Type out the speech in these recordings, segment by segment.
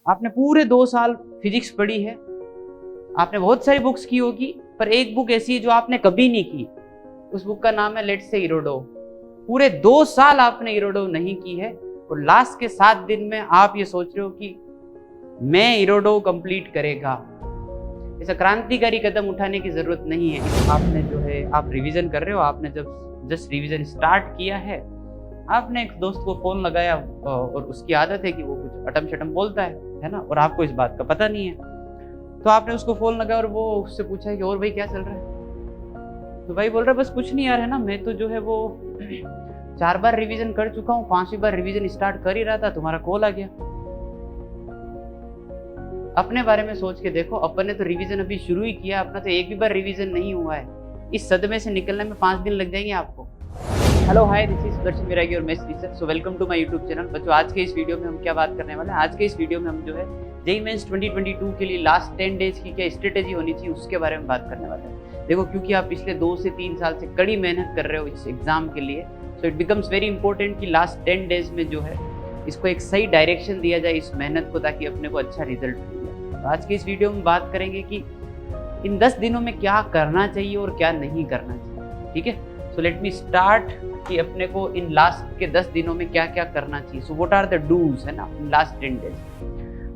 आपने पूरे 2 साल फिजिक्स पढ़ी है, आपने बहुत सारी बुक्स की होगी, पर एक बुक ऐसी है जो आपने कभी नहीं की। उस बुक का नाम है लेट्स से इरोडो। पूरे 2 साल आपने इरोडो नहीं की है और लास्ट के 7 दिन में आप ये सोच रहे हो कि मैं इरोडो कंप्लीट करेगा। ऐसा क्रांतिकारी कदम उठाने की जरूरत नहीं है। आपने जो है आप रिवीजन कर रहे हो, आपने जब जस्ट रिवीजन स्टार्ट किया है, आपने एक दोस्त को फोन लगाया और उसकी आदत है कि वो कुछ अटम शटम बोलता है ना, और आपको इस बात का पता नहीं है। तो आपने उसको फोन लगाया और वो उससे पूछा कि और भाई क्या चल रहा है। तो भाई बोल रहा है बस कुछ नहीं यार, है ना, मैं तो जो है वो 4 बार रिवीजन कर चुका हूँ, 5वीं बार रिवीजन स्टार्ट कर ही रहा था, तुम्हारा कॉल आ गया। अपने बारे में सोच के देखो, अपन ने तो रिवीजन अभी शुरू ही किया, अपना तो एक भी बार रिवीजन नहीं हुआ है। इस सदमे से निकलने में 5 दिन लग जाएंगे आपको। Hello hi, this is Sudarshan Viragi और मैं श्रीसर। So welcome to my YouTube channel. बच्चों, आज के इस वीडियो में हम क्या बात करने वाले हैं? आज के इस वीडियो में हम जो है जेईई मेंस 2022 के लिए लास्ट 10 डेज की क्या स्ट्रेटेजी होनी चाहिए उसके बारे में बात करने वाले हैं। देखो, क्योंकि आप पिछले 2 से 3 साल से कड़ी मेहनत कर रहे हो इस एग्जाम के लिए, सो इट बिकम्स वेरी इंपॉर्टेंट कि लास्ट 10 डेज में जो है इसको एक सही डायरेक्शन दिया जाए इस मेहनत को, ताकि अपने को अच्छा रिजल्ट मिले। तो आज के इस वीडियो में बात करेंगे कि इन 10 दिनों में क्या करना चाहिए और क्या नहीं करना चाहिए। ठीक है, सो लेट मी स्टार्ट कि अपने को इन लास्ट के 10 दिनों में क्या क्या करना चाहिए। So what are the dos, है ना, in last 10 days.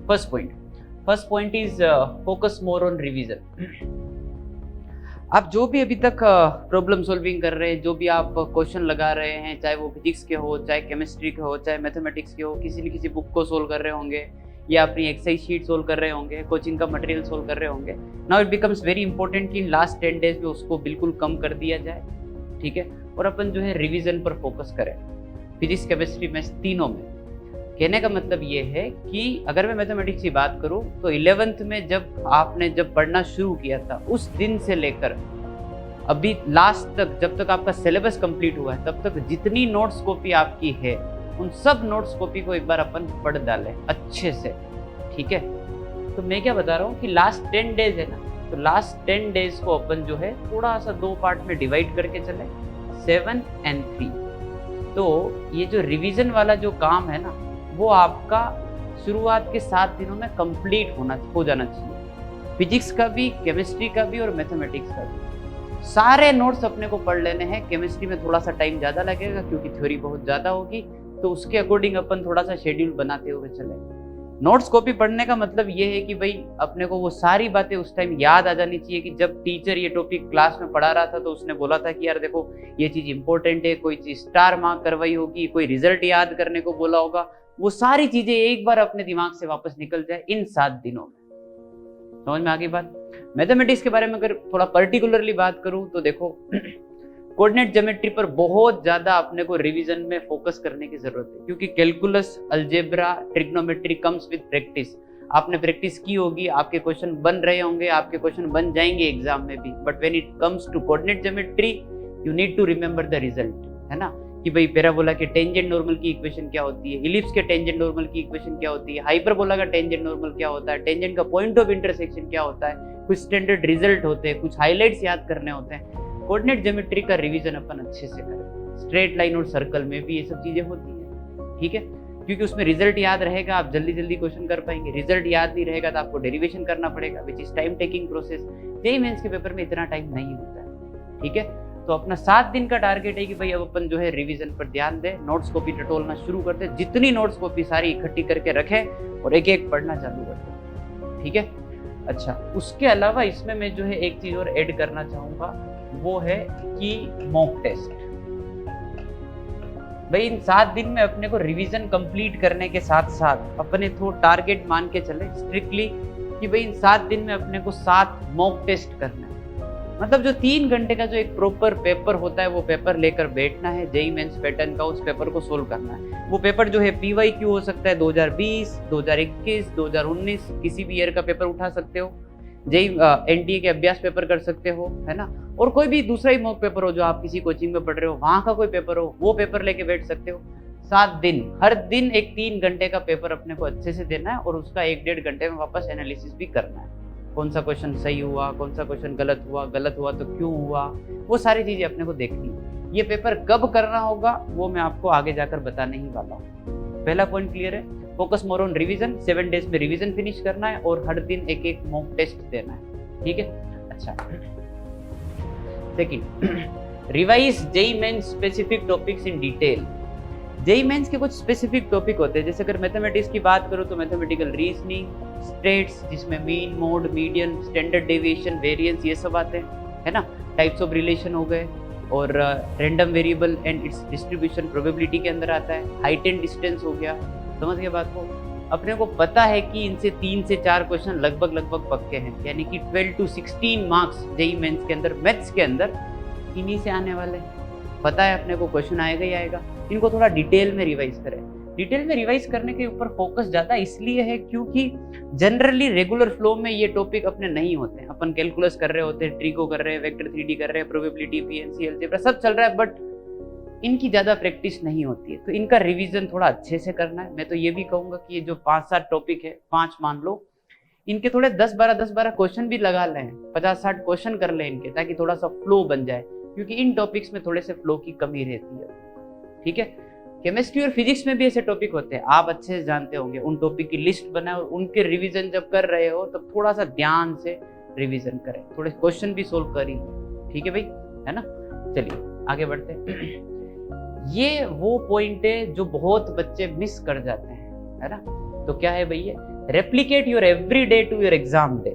First point is focus more on revision. आप जो भी अभी तक प्रॉब्लम सॉल्विंग कर रहे हैं, जो भी आप क्वेश्चन लगा रहे हैं, चाहे वो फिजिक्स के हो, चाहे केमिस्ट्री के हो, चाहे मैथमेटिक्स के हो, किसी न किसी बुक को सोल्व कर रहे होंगे या अपनी एक्सरसाइज शीट सोल्व कर रहे होंगे, कोचिंग का मटेरियल सोल्व कर रहे होंगे। Now it becomes very important कि लास्ट 10 डेज में उसको बिल्कुल कम कर दिया जाए। ठीक है, और अपन जो है रिवीजन पर फोकस करें, फिजिक्स केमिस्ट्री मैथ्स तीनों में। कहने का मतलब ये है कि अगर मैं मैथमेटिक्स की बात करूं तो 11th में जब आपने पढ़ना शुरू किया था, उस दिन से लेकर अभी लास्ट तक, जब तक आपका सिलेबस कंप्लीट हुआ है, तब तक जितनी नोट्स कॉपी आपकी है उन सब नोट्स कॉपी को एक बार अपन पढ़ डालें अच्छे से। ठीक है, तो मैं क्या बता रहा हूँ कि लास्ट 10 डेज है ना, तो लास्ट 10 डेज को अपन जो है थोड़ा सा 2 पार्ट में डिवाइड करके चले, 7 and 3। तो ये जो रिवीजन वाला जो काम है ना, वो आपका शुरुआत के 7 दिनों में कंप्लीट हो जाना चाहिए। फिजिक्स का भी, केमिस्ट्री का भी और मैथमेटिक्स का भी सारे नोट्स अपने को पढ़ लेने हैं। केमिस्ट्री में थोड़ा सा टाइम ज़्यादा लगेगा क्योंकि थ्योरी बहुत ज़्यादा होगी, तो उसके अकॉर्डिंग अपन थोड़ा सा शेड्यूल बनाते हुए चले। नोट्स कॉपी पढ़ने का मतलब ये है कि भाई अपने को वो सारी बातें उस टाइम याद आ जानी चाहिए कि जब टीचर ये टॉपिक क्लास में पढ़ा रहा था तो उसने बोला था कि यार देखो ये चीज़ इंपॉर्टेंट है, कोई चीज़ स्टार मार्क करवाई होगी, कोई रिजल्ट याद करने को बोला होगा, वो सारी चीजें एक बार अपने दिमाग से वापस निकल जाए इन 7 दिनों में। समझ में आ गई बात? मैथमेटिक्स के बारे में अगर थोड़ा पर्टिकुलरली बात करूं तो देखो, कोऑर्डिनेट ज्योमेट्री पर बहुत ज्यादा अपने को रिवीजन में फोकस करने की जरूरत है, क्योंकि calculus, algebra, trigonometry comes with practice. आपने प्रैक्टिस की होगी, आपके क्वेश्चन बन रहे होंगे, आपके क्वेश्चन बन जाएंगे एग्जाम में भी, but when it comes to coordinate geometry you need to remember the result, है ना, कि भाई पैराबोला के टेंजेंट नॉर्मल की इक्वेशन क्या होती है, इलिप्स के टेंजेंट नॉर्मल की इक्वेशन क्या होती है, हाइपरबोला का टेंजेंट नॉर्मल क्या होता है, टेंजेंट का पॉइंट ऑफ इंटरसेक्शन क्या होता है, कुछ स्टैंडर्ड रिजल्ट होते हैं, कुछ हाइलाइट्स याद करने होते हैं। कोऑर्डिनेट ज्योमेट्री का रिवीजन अपन अच्छे से करें। स्ट्रेट लाइन और सर्कल में भी ये सब चीजें होती है। ठीक है, क्योंकि उसमें रिजल्ट याद रहेगा, आप जल्दी जल्दी क्वेश्चन कर पाएंगे। रिजल्ट याद नहीं रहेगा तो आपको डेरिवेशन करना पड़ेगा, which is time taking process. JEE Mains के पेपर में इतना टाइम नहीं होता है। ठीक है, तो अपना 7 दिन का टारगेट है कि भाई अब अपन जो है रिवीजन पर ध्यान दें, नोट्स कॉपी टटोलना शुरू करते, जितनी नोट्स कॉपी सारी इकट्ठी करके रखें और एक एक पढ़ना चालू कर दें। ठीक है, अच्छा, उसके अलावा इसमें मैं जो है एक चीज और ऐड करना चाहूंगा, वो है कि मॉक टेस्ट। भाई इन 7 दिन में अपने को रिवीजन कंप्लीट करने के साथ साथ अपने थोड़ा टारगेट मान के चले स्ट्रिक्टली कि भाई इन 7 दिन में अपने को 7 मॉक टेस्ट करना है। मतलब जो 3 घंटे का जो एक प्रॉपर पेपर होता है, वो पेपर लेकर बैठना है, जेईई मेंस पैटर्न का, उस पेपर को सोल्व करना है। वो पेपर जो है पीवाईक्यू हो सकता है 2020, 2021, 2019, किसी भी ईयर का पेपर उठा सकते हो। जेईई एनटीए के अभ्यास पेपर कर सकते हो, है ना, और कोई भी दूसरा ही मॉक पेपर हो जो आप किसी कोचिंग में पढ़ रहे हो, वहां का कोई पेपर हो, वो पेपर लेके बैठ सकते हो। 7 दिन, हर दिन एक 3 घंटे का पेपर अपने को अच्छे से देना है और उसका 1-1.5 घंटे में वापस एनालिसिस भी करना है। कौन सा क्वेश्चन सही हुआ, कौन सा क्वेश्चन गलत हुआ तो क्यों हुआ, वो सारी चीजें अपने को देखनी है। ये पेपर कब करना होगा वो मैं आपको आगे जाकर बताने ही वाला हूँ। पहला पॉइंट क्लियर है। Focus more on revision, 7 days में रिवीजन फिनिश करना है और हर दिन एक एक मॉक टेस्ट देना है, ठीक है। अच्छा, second, revise JEE Mains specific topics in detail. JEE Mains के कुछ स्पेसिफिक टॉपिक होते हैं, जैसे अगर मैथमेटिक्स की बात करूँ तो मैथमेटिकल रीजनिंग, स्टेट्स जिसमें mean, mode, median, standard deviation, variance, ये सब आते हैं, है ना। टाइप्स ऑफ रिलेशन हो गए, और random variable and it's distribution probability के अंदर आता है। हाइट एंड डिस्टेंस हो गया, समझ गए बात को। अपने को पता है कि इनसे 3 से 4 क्वेश्चन लगभग पक्के हैं, यानी कि 12 to 16 मार्क्स जेईई मेंस के अंदर, मैथ्स के अंदर इन्हीं से आने वाले हैं। पता है अपने को क्वेश्चन आएगा ही आएगा। इनको थोड़ा डिटेल में रिवाइज करें। डिटेल में रिवाइज करने के ऊपर फोकस ज़्यादा इसलिए है क्योंकि जनरली रेगुलर फ्लो में ये टॉपिक अपने नहीं होते हैं। अपन कैलकुलस कर रहे होते हैं, ट्रिको कर रहे हैं, वेक्टर 3D कर रहे हैं, प्रोबेबिलिटी, पीएनसी, अलजेब्रा सब चल रहा है, बट इनकी ज़्यादा प्रैक्टिस नहीं होती है, तो इनका रिवीजन थोड़ा अच्छे से करना है। मैं तो ये भी कहूँगा कि ये जो 5-7 टॉपिक है, 5 मान लो, इनके थोड़े 10-12 क्वेश्चन भी लगा लें, 50-60 क्वेश्चन कर लें इनके, ताकि थोड़ा सा फ्लो बन जाए, क्योंकि इन टॉपिक्स में थोड़े से फ्लो की कमी रहती है, ठीक है। केमिस्ट्री और फिजिक्स में भी ऐसे टॉपिक होते हैं, आप अच्छे से जानते होंगे। उन टॉपिक की लिस्ट बनाए और उनके रिवीजन जब कर रहे हो तब थोड़ा सा ध्यान से रिवीजन करें, थोड़े क्वेश्चन भी सोल्व करें, ठीक है भाई, है ना। चलिए आगे बढ़ते हैं। ये वो पॉइंट है जो बहुत बच्चे मिस कर जाते हैं, है ना। तो क्या है भैया, replicate your every day to your exam day.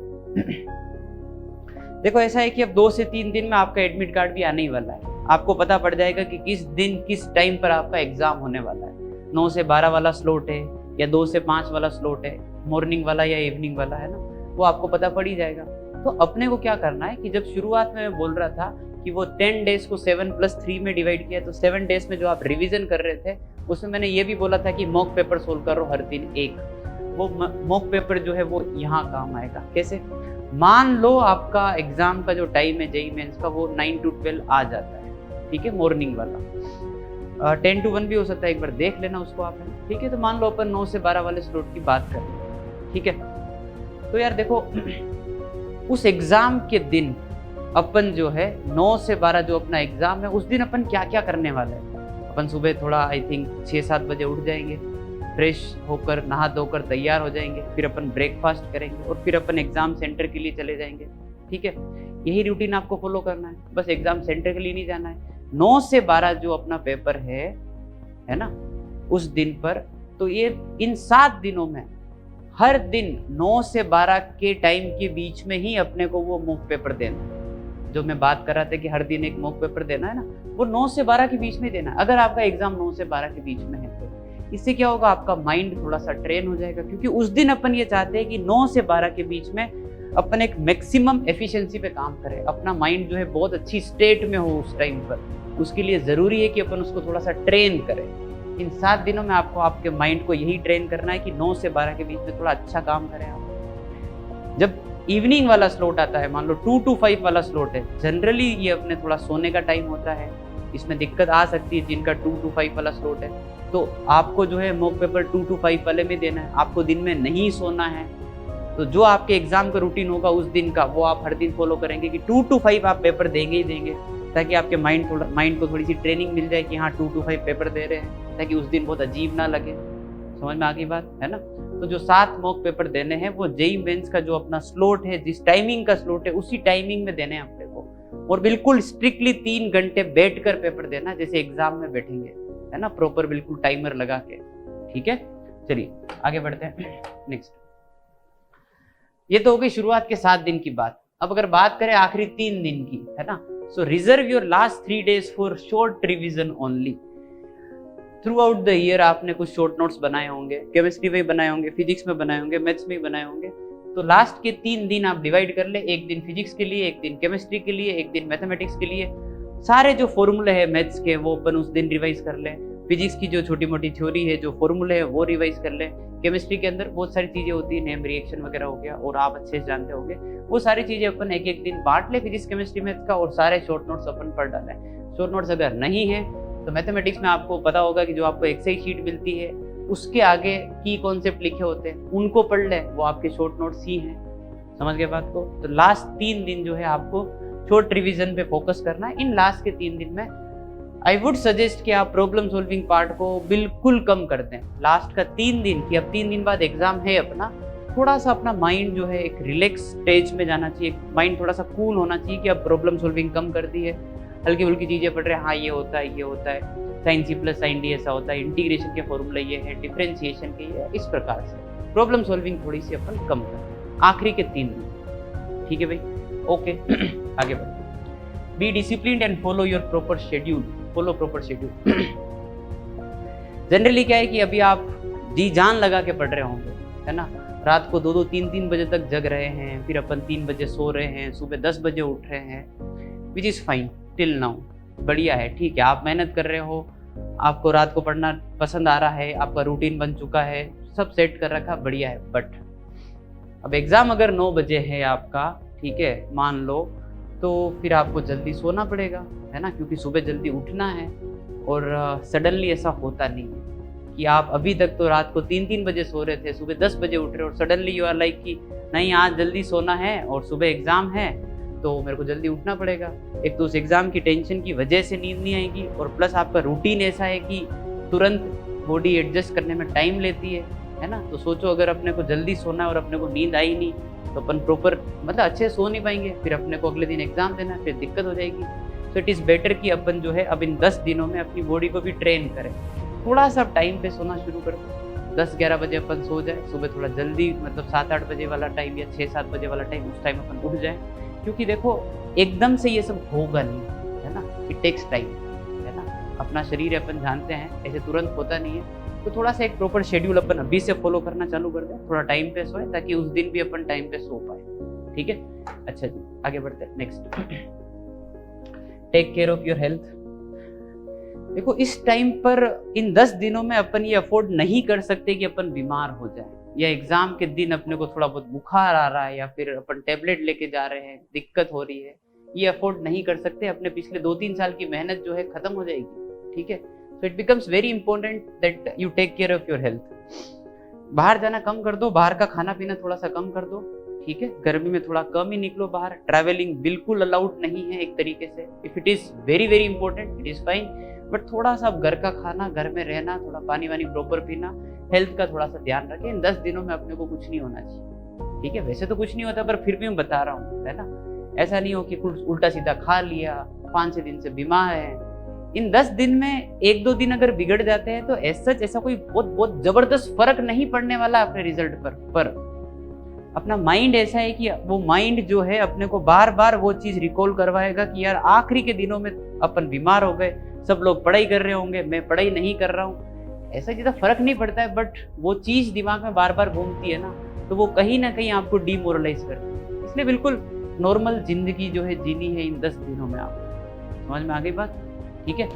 देखो ऐसा है कि अब 2 से 3 दिन में आपका एडमिट कार्ड भी आने ही वाला है। आपको पता पड़ जाएगा कि किस दिन किस टाइम पर आपका एग्जाम होने वाला है। 9 से 12 वाला स्लॉट है या 2 से 5 वाला स्लॉट है, मॉर्निंग वाला या इवनिंग वाला, है ना, वो आपको पता पड़ ही जाएगा। तो अपने को क्या करना है कि जब शुरुआत में मैं बोल रहा था कि वो 10 डेज को 7+3 में डिवाइड किया, तो 7 डेज में जो आप रिवीजन कर रहे थे उसमें मैंने ये भी बोला था कि मॉक पेपर सोल्व करो हर दिन एक। वो मॉक पेपर जो है वो यहाँ काम आएगा। कैसे? मान लो आपका एग्जाम का जो टाइम है जेईई मेंस का वो 9 to 12 आ जाता है, ठीक है, मॉर्निंग वाला। 10 to 1 भी हो सकता है, एक बार देख लेना उसको आप, ठीक है। तो मान लो अपन 9 से 12 वाले स्लॉट की बात करें, ठीक है। तो यार देखो, उस एग्जाम के दिन अपन जो है 9 से 12 जो अपना एग्जाम है, उस दिन अपन क्या क्या करने वाले हैं। अपन सुबह थोड़ा आई थिंक 6-7 बजे उठ जाएंगे, फ्रेश होकर नहा धोकर तैयार हो जाएंगे, फिर अपन ब्रेकफास्ट करेंगे और फिर अपन एग्जाम सेंटर के लिए चले जाएंगे, ठीक है। यही रूटीन आपको फॉलो करना है, बस एग्जाम सेंटर के लिए नहीं जाना है। 9 से 12 जो अपना पेपर है ना, उस दिन पर, तो ये इन 7 दिनों में हर दिन 9 से 12 के टाइम के बीच में ही अपने को वो मॉक पेपर देना है। जो मैं बात कर रहा था कि हर दिन एक मॉक पेपर देना है ना, वो 9 से 12 के बीच में देना है। अगर आपका एग्जाम 9 से 12 के बीच में है तो इससे क्या होगा, आपका माइंड थोड़ा सा ट्रेन हो जाएगा, क्योंकि उस दिन अपन ये चाहते हैं कि 9 से 12 के बीच में अपन एक मैक्सिमम एफिशिएंसी पे काम करें, अपना माइंड जो है बहुत अच्छी स्टेट में हो उस टाइम पर। उसके लिए ज़रूरी है कि अपन उसको थोड़ा सा ट्रेन करें। इन 7 दिनों में आपको आपके माइंड को यही ट्रेन करना है कि 9 से 12 के बीच में थोड़ा अच्छा काम करें आप। जब इवनिंग वाला स्लॉट आता है, मान लो 2 to 5 वाला स्लॉट है, जनरली ये अपने थोड़ा सोने का टाइम होता है, इसमें दिक्कत आ सकती है जिनका 2 to 5 वाला स्लॉट है। तो आपको जो है मॉक पेपर 2 to 5 वाले में देना है, आपको दिन में नहीं सोना है। तो जो आपके एग्जाम का रूटीन होगा उस दिन का, वो आप हर दिन फॉलो करेंगे कि 2 to 5 आप पेपर देंगे ही देंगे, ताकि आपके माइंड को थोड़ी सी ट्रेनिंग मिल जाए कि हाँ 2 to 5 पेपर दे रहे हैं, ताकि उस दिन बहुत अजीब ना लगे। समझ में आ गई बात, है ना। तो जो 7 मॉक पेपर देने हैं वो जेईई मेंस का जो अपना स्लॉट है, जिस टाइमिंग का स्लॉट है, उसी टाइमिंग में देने हैं अपने को, और बिल्कुल स्ट्रिक्टली 3 घंटे बैठकर पेपर देना, जैसे एग्जाम में बैठेंगे, है ना, प्रॉपर बिल्कुल टाइमर लगा के, ठीक है। चलिए आगे बढ़ते हैं नेक्स्ट। ये तो हो गई शुरुआत के 7 दिन की बात। अब अगर बात करें आखिरी 3 दिन की, है ना, so reserve your last 3 days for short revision only. Throughout the year आपने कुछ शॉर्ट नोट्स बनाए होंगे, केमिस्ट्री में बनाए होंगे, फिजिक्स में बनाए होंगे, मैथ्स में बनाए होंगे। तो लास्ट के 3 दिन आप डिवाइड कर ले, एक दिन फिजिक्स के लिए, एक दिन केमिस्ट्री के लिए, एक दिन मैथमेटिक्स के लिए। सारे जो फॉर्मूले हैं मैथ्स के वो अपन उस दिन रिवाइज कर लें, फिजिक्स की जो छोटी मोटी थ्योरी है, जो फॉर्मूले है वो रिवाइज कर लें। केमिस्ट्री के अंदर बहुत सारी चीजें होती है, नेम रिएक्शन वगैरह हो गया, और आप अच्छे से जानते होंगे, वो सारी चीजें अपन एक एक दिन बांट ले फिजिक्स केमिस्ट्री मैथ्स का, और सारे शॉर्ट नोट्स अपन पढ़ डालें। शॉर्ट नोट्स अगर नहीं है तो मैथमेटिक्स में आपको पता होगा कि जो आपको एक्सरसाइज शीट मिलती है उसके आगे की कॉन्सेप्ट लिखे होते हैं, उनको पढ़ ले, वो आपके शॉर्ट नोट्स ही हैं। समझ गए बात को। तो लास्ट 3 दिन जो है आपको शॉर्ट रिवीजन पे फोकस करना है। इन लास्ट के 3 दिन में आई वुड सजेस्ट कि आप प्रॉब्लम सॉल्विंग पार्ट को बिल्कुल कम कर दें। लास्ट का 3 दिन कि अब 3 दिन बाद एग्जाम है अपना, थोड़ा सा अपना माइंड जो है एक रिलैक्स स्टेज में जाना चाहिए, माइंड थोड़ा सा कूल होना चाहिए कि अब प्रॉब्लम सॉल्विंग कम कर दी है, हल्की फुल्की चीज़ें पढ़ रहे हैं, हाँ ये होता है, ये होता है, sine C plus sine D ऐसा होता है, इंटीग्रेशन के फॉर्मूला ये है, डिफरेंशिएशन के ये है, इस प्रकार से प्रॉब्लम सॉल्विंग थोड़ी सी अपन कम करें आखिरी के 3 दिन। ठीक है भाई, ओके। आगे बढ़ते हैं। Be disciplined and follow your proper schedule, follow proper schedule. Generally क्या है कि अभी आप जी जान लगा के पढ़ रहे होंगे, है ना, रात को 2-2, 3-3 बजे तक जग रहे हैं, फिर अपन 3 बजे सो रहे हैं, सुबह 10 बजे उठ रहे हैं, which is fine till now, बढ़िया है, ठीक है, आप मेहनत कर रहे हो, आपको रात को पढ़ना पसंद आ रहा है, आपका रूटीन बन चुका है, सब सेट कर रखा, बढ़िया है। बट अब एग्ज़ाम अगर 9 बजे है आपका, ठीक है, मान लो, तो फिर आपको जल्दी सोना पड़ेगा, है ना, क्योंकि सुबह जल्दी उठना है। और सडनली ऐसा होता नहीं है कि आप अभी तक तो रात को 3-3 बजे सो रहे थे, सुबह 10 बजे उठ रहे हो और सडनली यू आर लाइक कि नहीं आज जल्दी सोना है और सुबह एग्ज़ाम है तो मेरे को जल्दी उठना पड़ेगा। एक तो उस एग्ज़ाम की टेंशन की वजह से नींद नहीं आएगी, और प्लस आपका रूटीन ऐसा है कि तुरंत बॉडी एडजस्ट करने में टाइम लेती है ना। तो सोचो अगर अपने को जल्दी सोना है और अपने को नींद आई नहीं तो अपन प्रॉपर मतलब अच्छे सो नहीं पाएंगे, फिर अपने को अगले दिन एग्ज़ाम देना है, फिर दिक्कत हो जाएगी। सो इट इज़ बेटर कि अपन जो है अब इन 10 दिनों में अपनी बॉडी को भी ट्रेन करें, थोड़ा सा टाइम पे सोना शुरू कर दो, 10-11 बजे अपन सो जाए, सुबह थोड़ा जल्दी मतलब 7-8 बजे वाला टाइम या 6-7 बजे वाला टाइम, उस टाइम अपन उठ जाए, क्योंकि देखो एकदम से ये सब होगा नहीं, है ना, इट टेक्स टाइम, है ना, अपना शरीर अपन जानते हैं ऐसे तुरंत होता नहीं है। तो थोड़ा सा एक प्रॉपर शेड्यूल अपन अभी से फॉलो करना चालू कर दें, थोड़ा टाइम पे सोए ताकि उस दिन भी अपन टाइम पे सो पाए। ठीक है, अच्छा जी आगे बढ़ते हैं। Next, take care of your health. देखो इस टाइम पर इन 10 दिनों में अपन ये अफोर्ड नहीं कर सकते कि अपन बीमार हो जाए, या एग्जाम के दिन अपने को थोड़ा बहुत बुखार आ रहा है या फिर अपन टेबलेट लेके जा रहे हैं, दिक्कत हो रही है, ये अफोर्ड नहीं कर सकते। अपने पिछले 2-3 साल की मेहनत जो है खत्म हो जाएगी। ठीक है, so it becomes very important that you take care of your health. बाहर जाना कम कर दो, बाहर का खाना पीना थोड़ा सा कम कर दो। ठीक है, गर्मी में थोड़ा कम ही निकलो बाहर, ट्रैवलिंग बिल्कुल अलाउड नहीं है एक तरीके से। If it is very very important it is fine, but थोड़ा सा घर का खाना, घर में रहना, थोड़ा पानी वानी प्रॉपर पीना, हेल्थ का थोड़ा सा ध्यान रखें। इन 10 दिनों में अपने को कुछ नहीं होना चाहिए। ठीक है, वैसे तो कुछ नहीं होता पर फिर भी मैं बता रहा हूँ, है ना, ऐसा नहीं हो कि कुछ उल्टा सीधा खा लिया, 5-6 दिन से बीमार है। इन 10 दिन में 1-2 दिन अगर बिगड़ जाते हैं तो ऐसा कोई बहुत जबरदस्त फर्क नहीं पड़ने वाला अपने रिजल्ट पर अपना माइंड ऐसा है कि वो माइंड जो है अपने को बार बार वो चीज रिकॉल करवाएगा कि यार आखिरी के दिनों में अपन बीमार हो गए, सब लोग पढ़ाई कर रहे होंगे, मैं पढ़ाई नहीं कर रहा हूँ। ऐसा ज़्यादा फर्क नहीं पड़ता है, बट वो चीज़ दिमाग में बार बार घूमती है ना, तो वो कहीं ना कहीं आपको डीमोरलाइज करती है। इसलिए बिल्कुल नॉर्मल जिंदगी जो है जीनी है इन 10 दिनों में। आप समझ में आ गई बात? ठीक है,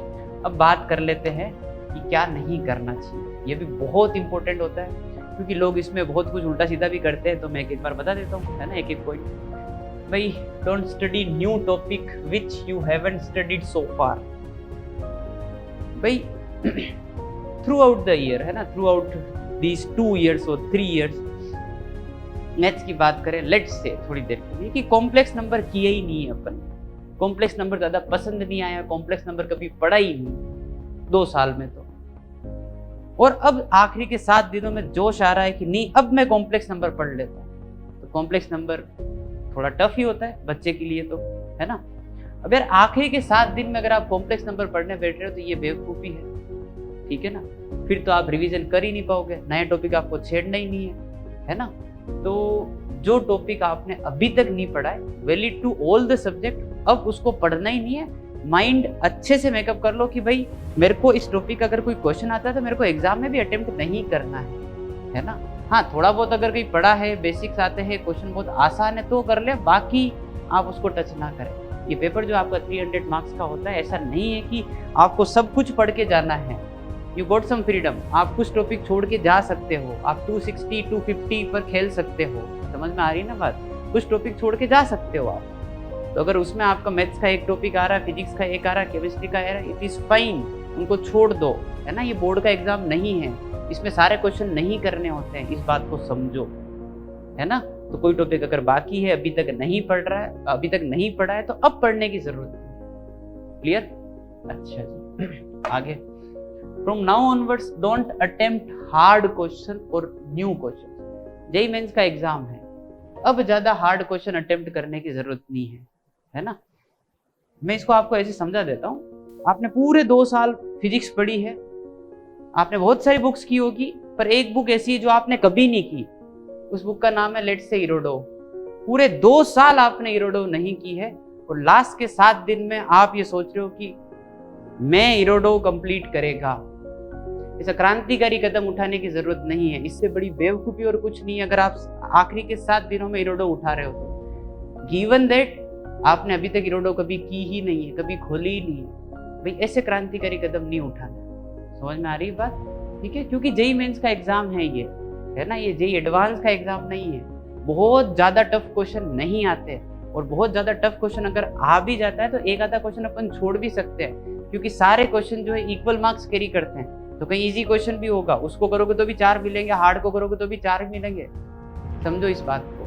अब बात कर लेते हैं कि क्या नहीं करना चाहिए। ये भी बहुत इंपॉर्टेंट होता है क्योंकि लोग इसमें बहुत कुछ उल्टा सीधा भी करते हैं, तो मैं एक बार बता देता हूँ, है ना, एक पॉइंट। भाई, don't study new topic which you haven't studied so far. भाई थ्रू आउट द ईयर, है ना, थ्रू आउट दीज 2 years और 3 years, मैथ्स की बात करें लेट्स से थोड़ी देर के लिए कि कॉम्प्लेक्स नंबर किए ही नहीं है अपन, कॉम्प्लेक्स नंबर ज़्यादा पसंद नहीं आया, कॉम्प्लेक्स नंबर कभी पढ़ा ही नहीं 2 साल में तो। और अब आखिरी के 7 दिनों में जोश आ रहा है कि नहीं अब मैं कॉम्प्लेक्स नंबर पढ़ लेता हूँ। तो कॉम्प्लेक्स नंबर थोड़ा टफ ही होता है बच्चे के लिए तो, है ना। अब यार आखिरी के 7 दिन में अगर आप कॉम्प्लेक्स नंबर पढ़ने बैठ रहे हो तो ये बेवकूफ़ी है। ठीक है ना, फिर तो आप रिवीजन कर ही नहीं पाओगे, नया टॉपिक आपको छेड़ना ही नहीं है ना। तो जो टॉपिक आपने अभी तक नहीं पढ़ा है, valid to all the subject, अब उसको पढ़ना ही नहीं है। माइंड अच्छे से मेकअप कर लो कि भाई मेरे को इस टॉपिक का अगर कोई क्वेश्चन आता है तो मेरे को एग्जाम में भी अटेम्प्ट नहीं करना है ना। हाँ, थोड़ा बहुत अगर कहीं पढ़ा है, बेसिक्स आते हैं, क्वेश्चन बहुत आसान है तो कर ले, बाकी आप उसको टच ना करें। ये पेपर जो आपका 300 मार्क्स का होता है, ऐसा नहीं है कि आपको सब कुछ पढ़ के जाना है। यू गॉट सम फ्रीडम, आप कुछ टॉपिक छोड़ के जा सकते हो, आप 260 250 पर खेल सकते हो। समझ में आ रही है ना बात? कुछ टॉपिक छोड़ के जा सकते हो आप। तो अगर उसमें आपका मैथ्स का एक टॉपिक आ रहा है, फिजिक्स का एक आ रहा है, केमिस्ट्री का आ रहा है, इट इज़ फाइन, उनको छोड़ दो, है ना। ये बोर्ड का एग्जाम नहीं है, इसमें सारे क्वेश्चन नहीं करने होते हैं, इस बात को समझो, है ना। तो कोई टॉपिक अगर बाकी है, अभी तक नहीं पढ़ रहा है, अभी तक नहीं पढ़ा है, तो अब पढ़ने की जरूरत है। क्लियर? अच्छा जी। आगे, from now onwards don't attempt hard question और न्यू क्वेश्चन। जेईई मेंस का एग्जाम है, अब ज्यादा हार्ड क्वेश्चन अटेम्प्ट करने की जरूरत नहीं है ना। मैं इसको आपको ऐसे समझा देता हूँ। आपने पूरे 2 साल फिजिक्स पढ़ी है, आपने बहुत सारी बुक्स की होगी, पर एक बुक ऐसी है जो आपने कभी नहीं की। उस बुक का नाम है लेट्स से इरोडो। पूरे 2 साल आपने इरोडो नहीं की है और लास्ट के 7 दिन में आप ये सोच रहे हो कि मैं इरोडो कंप्लीट करेगा। ऐसा क्रांतिकारी कदम उठाने की जरूरत नहीं है, इससे बड़ी बेवकूफी और कुछ नहीं है अगर आप आखिरी के 7 दिनों में इरोडो उठा रहे हो तो। गिवन दैट आपने अभी तक इरोडो कभी की ही नहीं है, कभी खोली ही नहीं है, भाई ऐसे क्रांतिकारी कदम नहीं उठाना। समझ में आ रही बात? ठीक है, क्योंकि जेईई मेंस का एग्जाम है ये, है ना, ये जेईई एडवांस का एग्जाम नहीं है। बहुत ज्यादा टफ क्वेश्चन नहीं आते, और बहुत ज्यादा टफ क्वेश्चन अगर आ भी जाता है तो एक आधा क्वेश्चन अपन छोड़ भी सकते हैं, क्योंकि सारे क्वेश्चन जो है इक्वल मार्क्स कैरी करते हैं। तो कहीं इजी क्वेश्चन भी होगा, उसको करोगे तो भी 4 मिलेंगे, हार्ड को करोगे तो भी 4 मिलेंगे। समझो इस बात को।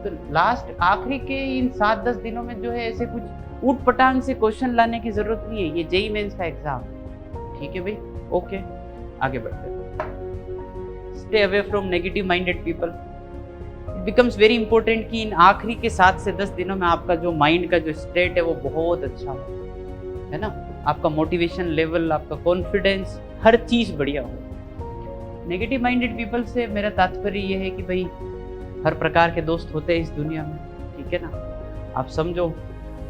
तो लास्ट आखिरी के इन 7-10 दिनों में जो है ऐसे कुछ ऊट पटांग से क्वेश्चन लाने की जरूरत नहीं है, ये जेईई मेंस का एग्जाम। ठीक है भाई, ओके, आगे बढ़ते हैं। Stay away from negative minded people. It becomes very important कि इन आखिरी के 7 से 10 दिनों में आपका जो माइंड का जो स्टेट है वो बहुत अच्छा हो, है ना, आपका मोटिवेशन लेवल, आपका कॉन्फिडेंस, हर चीज बढ़िया हो। नेगेटिव माइंडेड पीपल से मेरा तात्पर्य ये है कि भाई हर प्रकार के दोस्त होते हैं इस दुनिया में, ठीक है ना। आप समझो,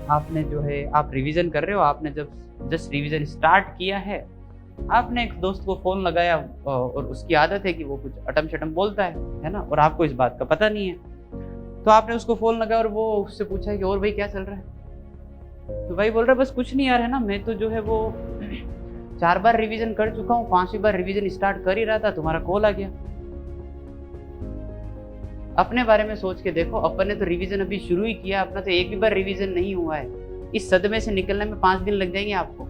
आपने जो है आप रिवीजन कर रहे हो, आपने जब जस्ट रिवीजन स्टार्ट किया है, आपने एक दोस्त को फोन लगाया और उसकी आदत है कि वो कुछ अटम शटम बोलता है ना, और आपको इस बात का पता नहीं है, तो आपने उसको फोन लगाया और वो उससे पूछा कि और भाई क्या चल रहा है। तो भाई बोल रहा है बस कुछ नहीं यार, है ना, मैं तो जो है वो 4 बार रिवीजन कर चुका हूँ, 5वीं बार रिवीजन स्टार्ट कर ही रहा था, तुम्हारा कॉल आ गया। अपने बारे में सोच के देखो, अपन ने तो रिवीजन अभी शुरू ही किया, अपना तो एक भी बार रिवीजन नहीं हुआ है। इस सदमे से निकलने में 5 दिन लग जाएंगे आपको।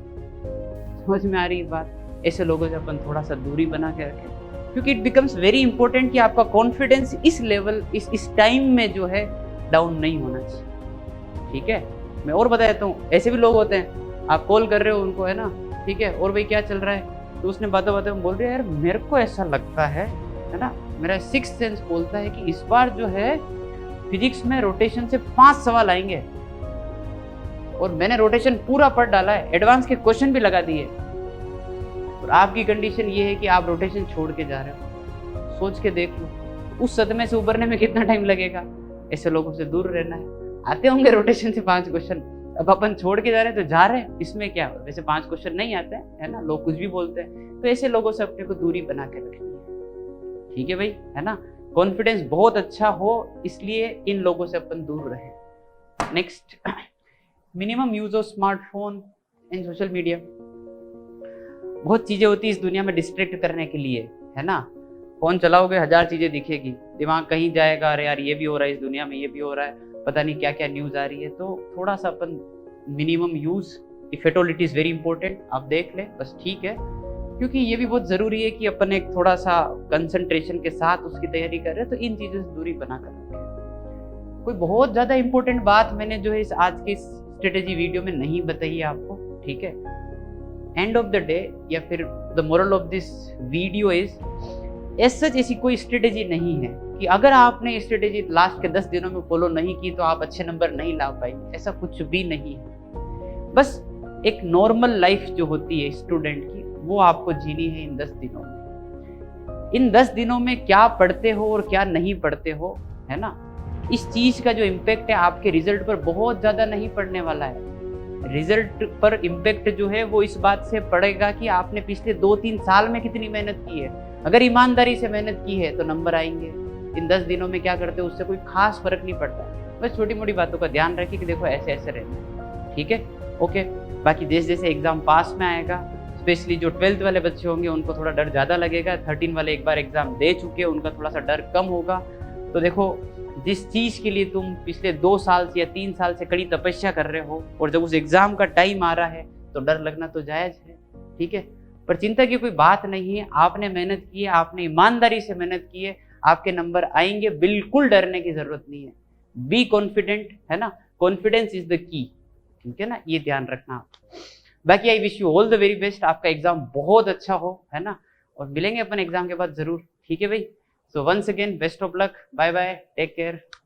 समझ में आ रही बात? ऐसे लोगों से अपन थोड़ा सा दूरी बना के रखें, क्योंकि इट बिकम्स वेरी इंपॉर्टेंट कि आपका कॉन्फिडेंस इस लेवल इस टाइम में जो है डाउन नहीं होना चाहिए। ठीक है, मैं और बता देता हूँ, ऐसे भी लोग होते हैं, आप कॉल कर रहे हो उनको, है ना, ठीक है, और भाई क्या चल रहा है, तो उसने बातों बातों में बोल रही है यार मेरे को ऐसा लगता है ना, मेरा 6th सेंस बोलता है कि इस बार जो है फिजिक्स में रोटेशन से 5 सवाल आएंगे, और मैंने रोटेशन पूरा पढ़ डाला है, एडवांस के क्वेश्चन भी लगा दिए, और आपकी कंडीशन ये है कि आप रोटेशन छोड़ के जा रहे हो। सोच के देख लो, उस सदमे से उभरने में कितना टाइम लगेगा। ऐसे लोगों से दूर रहना है। आते होंगे रोटेशन से 5 क्वेश्चन, अब अपन छोड़ के जा रहे हैं तो जा रहे हैं, इसमें क्या है, वैसे 5 क्वेश्चन नहीं आते हैं, है ना, लोग कुछ भी बोलते हैं, तो ऐसे लोगों से अपने को दूरी बना के रखनी है। ठीक है भाई, है ना, कॉन्फिडेंस बहुत अच्छा हो, इसलिए इन लोगों से अपन दूर रहे। Next, minimum use of smartphone and social media. बहुत चीजें होती है इस दुनिया में डिस्ट्रैक्ट करने के लिए, है ना। फोन चलाओगे 1000 चीजें दिखेगी, दिमाग कहीं जाएगा, अरे यार ये भी हो रहा है इस दुनिया में, ये भी हो रहा है, पता नहीं क्या क्या न्यूज आ रही है। तो थोड़ा सा अपन minimum use, if at all it is very important, आप देख ले बस, ठीक है, क्योंकि ये भी बहुत जरूरी है कि अपन एक थोड़ा सा कंसंट्रेशन के साथ उसकी तैयारी कर रहे हैं, तो इन चीजों से दूरी बना कर रखें। कोई बहुत ज्यादा इंपॉर्टेंट बात मैंने जो है इस आज की स्ट्रेटेजी वीडियो में नहीं बताई है आपको, ठीक है। एंड ऑफ द डे, या फिर the moral of this video is, as such ऐसी कोई स्ट्रेटेजी नहीं है कि अगर आपने स्ट्रेटेजी लास्ट के 10 दिनों में फॉलो नहीं की तो आप अच्छे नंबर नहीं ला पाएंगे, ऐसा कुछ भी नहीं है। बस एक नॉर्मल लाइफ जो होती है स्टूडेंट की, वो आपको जीनी है इन 10 दिनों में। इन 10 दिनों में क्या पढ़ते हो और क्या नहीं पढ़ते हो, है ना, इस चीज का जो इम्पैक्ट है आपके रिजल्ट पर बहुत ज्यादा नहीं पड़ने वाला है। रिजल्ट पर इम्पैक्ट जो है वो इस बात से पड़ेगा कि आपने पिछले 2-3 साल में कितनी मेहनत की है। अगर ईमानदारी से मेहनत की है तो नंबर आएंगे। इन 10 दिनों में क्या करते हो उससे कोई खास फर्क नहीं पड़ता है। बस छोटी मोटी बातों का ध्यान रखिए कि देखो ऐसे ऐसे रहना है, ठीक है, ओके। बाकी जैसे जैसे एग्जाम पास में आएगा, स्पेशली जो 12th वाले बच्चे होंगे उनको थोड़ा डर ज़्यादा लगेगा। 13 वाले एक बार एग्जाम दे चुके हैं, उनका थोड़ा सा डर कम होगा। तो देखो, जिस चीज़ के लिए तुम पिछले 2 साल से या 3 साल से कड़ी तपस्या कर रहे हो, और जब उस एग्जाम का टाइम आ रहा है तो डर लगना तो जायज़ है, ठीक है, पर चिंता की कोई बात नहीं है। आपने मेहनत की है, आपने ईमानदारी से मेहनत की है, आपके नंबर आएंगे, बिल्कुल डरने की जरूरत नहीं है। बी कॉन्फिडेंट, है ना, कॉन्फिडेंस इज द की, ठीक है ना, ये ध्यान रखना। बाकी I wish you all the very best, आपका एग्जाम बहुत अच्छा हो, है ना, और मिलेंगे अपन एग्जाम के बाद जरूर, ठीक है भाई। So once again best of luck, bye bye, take care.